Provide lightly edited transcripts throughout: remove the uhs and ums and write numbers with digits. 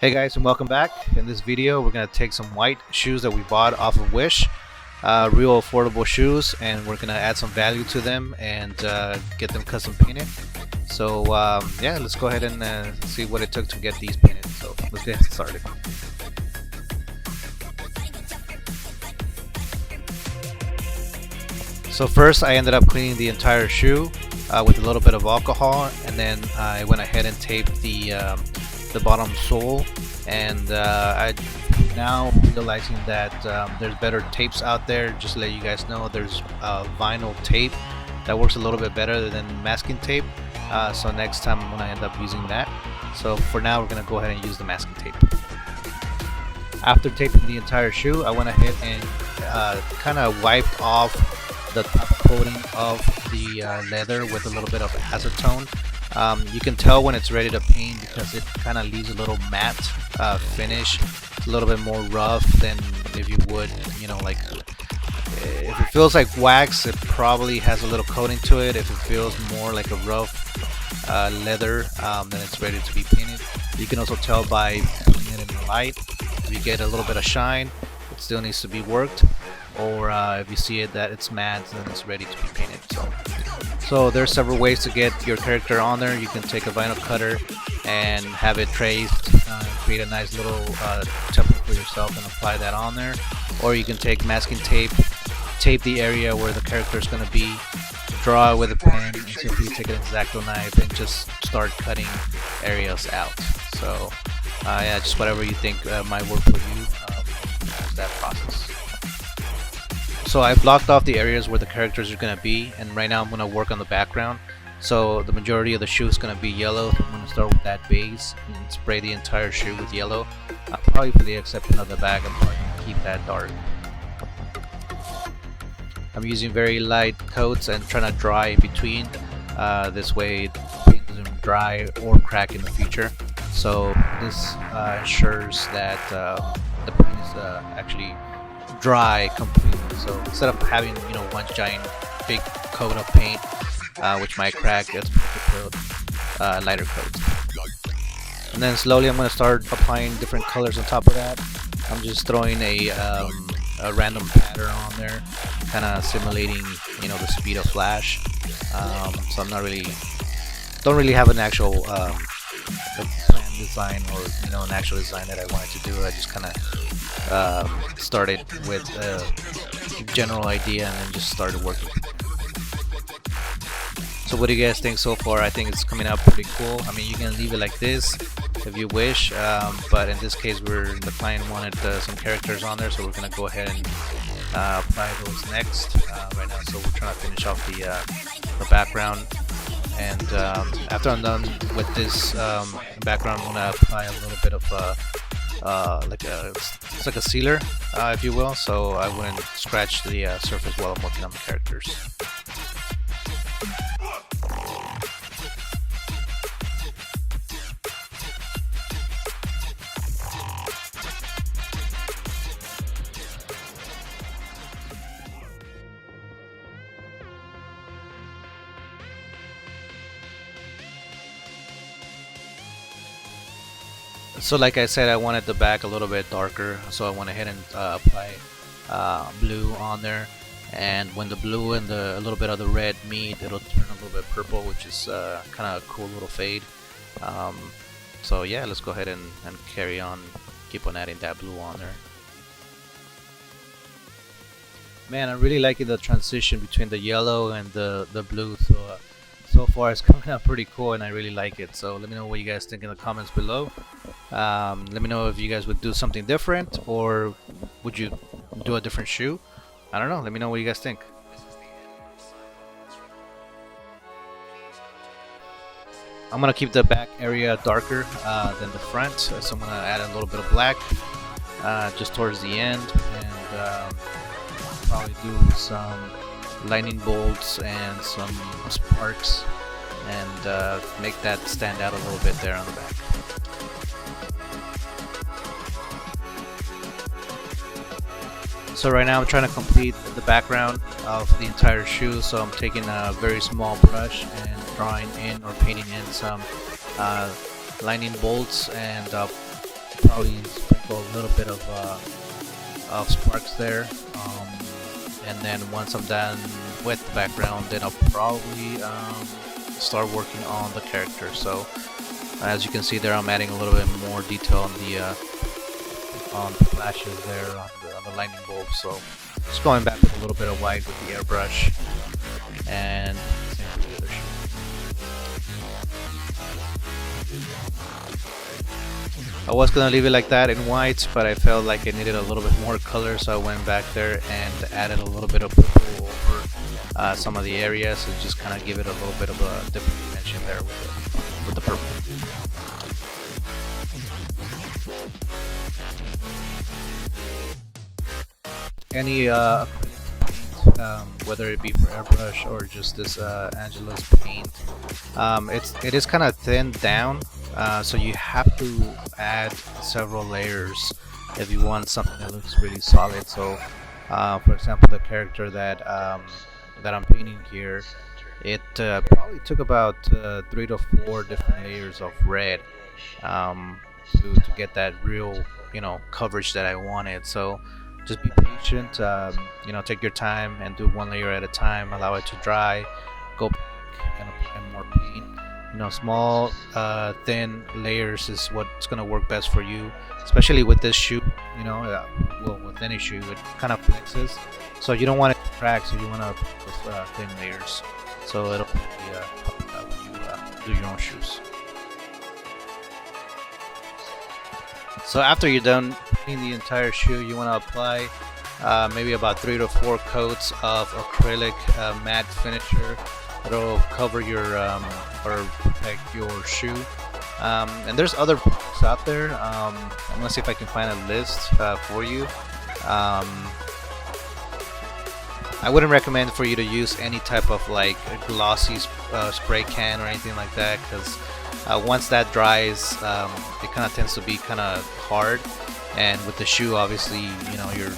Hey guys, and welcome back. In this video we're going to take some white shoes that we bought off of Wish, real affordable shoes, and we're going to add some value to them and get them custom painted. So yeah, let's go ahead and see what it took to get these painted. So let's get started. So first I ended up cleaning the entire shoe with a little bit of alcohol, and then I went ahead and taped the bottom sole, and I now realizing that there's better tapes out there. Just to let you guys know, there's vinyl tape that works a little bit better than masking tape, so next time I'm going to end up using that. So for now we're going to go ahead and use the masking tape. After taping the entire shoe, I went ahead and kind of wiped off the top coating of the leather with a little bit of acetone. You can tell when it's ready to paint because it kind of leaves a little matte finish. It's a little bit more rough than if you would, like if it feels like wax, it probably has a little coating to it. If it feels more like a rough leather, then it's ready to be painted. You can also tell by putting it in the light. If you get a little bit of shine, it still needs to be worked, or if you see it that it's matte, then it's ready to be painted. So there's several ways to get your character on there. You can take a vinyl cutter and have it traced, create a nice little template for yourself and apply that on there, or you can take masking tape, tape the area where the character is going to be, draw it with a pen, and simply take an X-Acto knife and just start cutting areas out. So yeah, just whatever you think might work for you, use that process. So I blocked off the areas where the characters are going to be, and right now I'm going to work on the background. So the majority of the shoe is going to be yellow. I'm going to start with that base and spray the entire shoe with yellow. Probably for the exception of the back, I'm probably going to keep that dark. I'm using very light coats and trying to dry in between. This way the paint doesn't dry or crack in the future. So this ensures that the paint is actually dry completely. So instead of having one giant big coat of paint which might crack, it's perfect to lighter coats. And then slowly I'm going to start applying different colors on top of that. I'm just throwing a random pattern on there, kind of simulating the speed of Flash. So I'm don't really have an actual plan design or an actual design that I wanted to do. I just kind of started with a general idea and then just started working. So what do you guys think so far? I think it's coming out pretty cool. I mean, you can leave it like this if you wish, but in this case the client wanted some characters on there, so we're gonna go ahead and apply those next right now. So we're trying to finish off the background, and after I'm done with this background, I'm gonna apply a little bit of it's like a sealer, if you will, so I wouldn't scratch the surface while I'm working on the characters. So like I said, I wanted the back a little bit darker, so I went ahead and apply blue on there, and when the blue and a little bit of the red meet, it'll turn a little bit purple, which is kind of a cool little fade. So yeah, let's go ahead and carry on, keep on adding that blue on there. Man, I'm really liking the transition between the yellow and the blue, so far it's coming out pretty cool and I really like it. So let me know what you guys think in the comments below. Let me know if you guys would do something different, or would you do a different shoe. I don't know, let me know what you guys think. I'm gonna keep the back area darker than the front, so I'm gonna add a little bit of black just towards the end, and probably do some lightning bolts and some sparks, and make that stand out a little bit there on the back. So right now I'm trying to complete the background of the entire shoe, so I'm taking a very small brush and drawing in or painting in some lightning bolts and probably sprinkle a little bit of sparks there, and then once I'm done with the background, then I'll probably start working on the character. So as you can see there, I'm adding a little bit more detail on the flashes there on the lightning bulb. So just going back with a little bit of white with the airbrush, and same for the other shoe. I was gonna leave it like that in white, but I felt like it needed a little bit more color, so I went back there and added a little bit of purple over some of the areas, and just kind of give it a little bit of a different dimension there with the purple. Any whether it be for airbrush or just this Angela's paint, it is kind of thinned down, so you have to add several layers if you want something that looks really solid. So for example, the character that I'm painting here, it probably took about 3 to 4 different layers of red to get that real, coverage that I wanted. So just be patient, take your time and do one layer at a time, allow it to dry, go back and apply more paint. Small thin layers is what's going to work best for you, especially with this shoe. Well, with any shoe, it kind of flexes, so you don't want it to crack, so you want to put thin layers, so it'll be when you do your own shoes. So after you're done painting the entire shoe, you want to apply maybe about 3 to 4 coats of acrylic matte finisher. It'll cover your or protect your shoe. And there's other products out there. I'm gonna see if I can find a list for you. I wouldn't recommend for you to use any type of like a glossy spray can or anything like that, because once that dries, it kind of tends to be kind of hard, and with the shoe, obviously, you're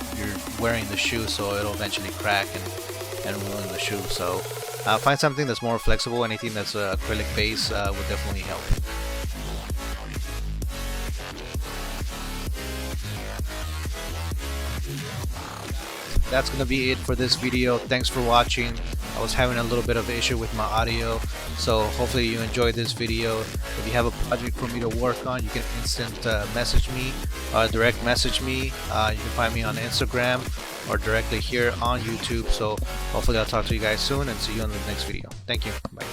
wearing the shoe, so it'll eventually crack and ruin the shoe. So find something that's more flexible. Anything that's acrylic base would definitely help. That's gonna be it for this video. Thanks for watching. I was having a little bit of an issue with my audio, so hopefully you enjoyed this video. If you have a project for me to work on, you can instant message me, direct message me. You can find me on Instagram or directly here on YouTube. So hopefully I'll talk to you guys soon and see you on the next video. Thank you. Bye.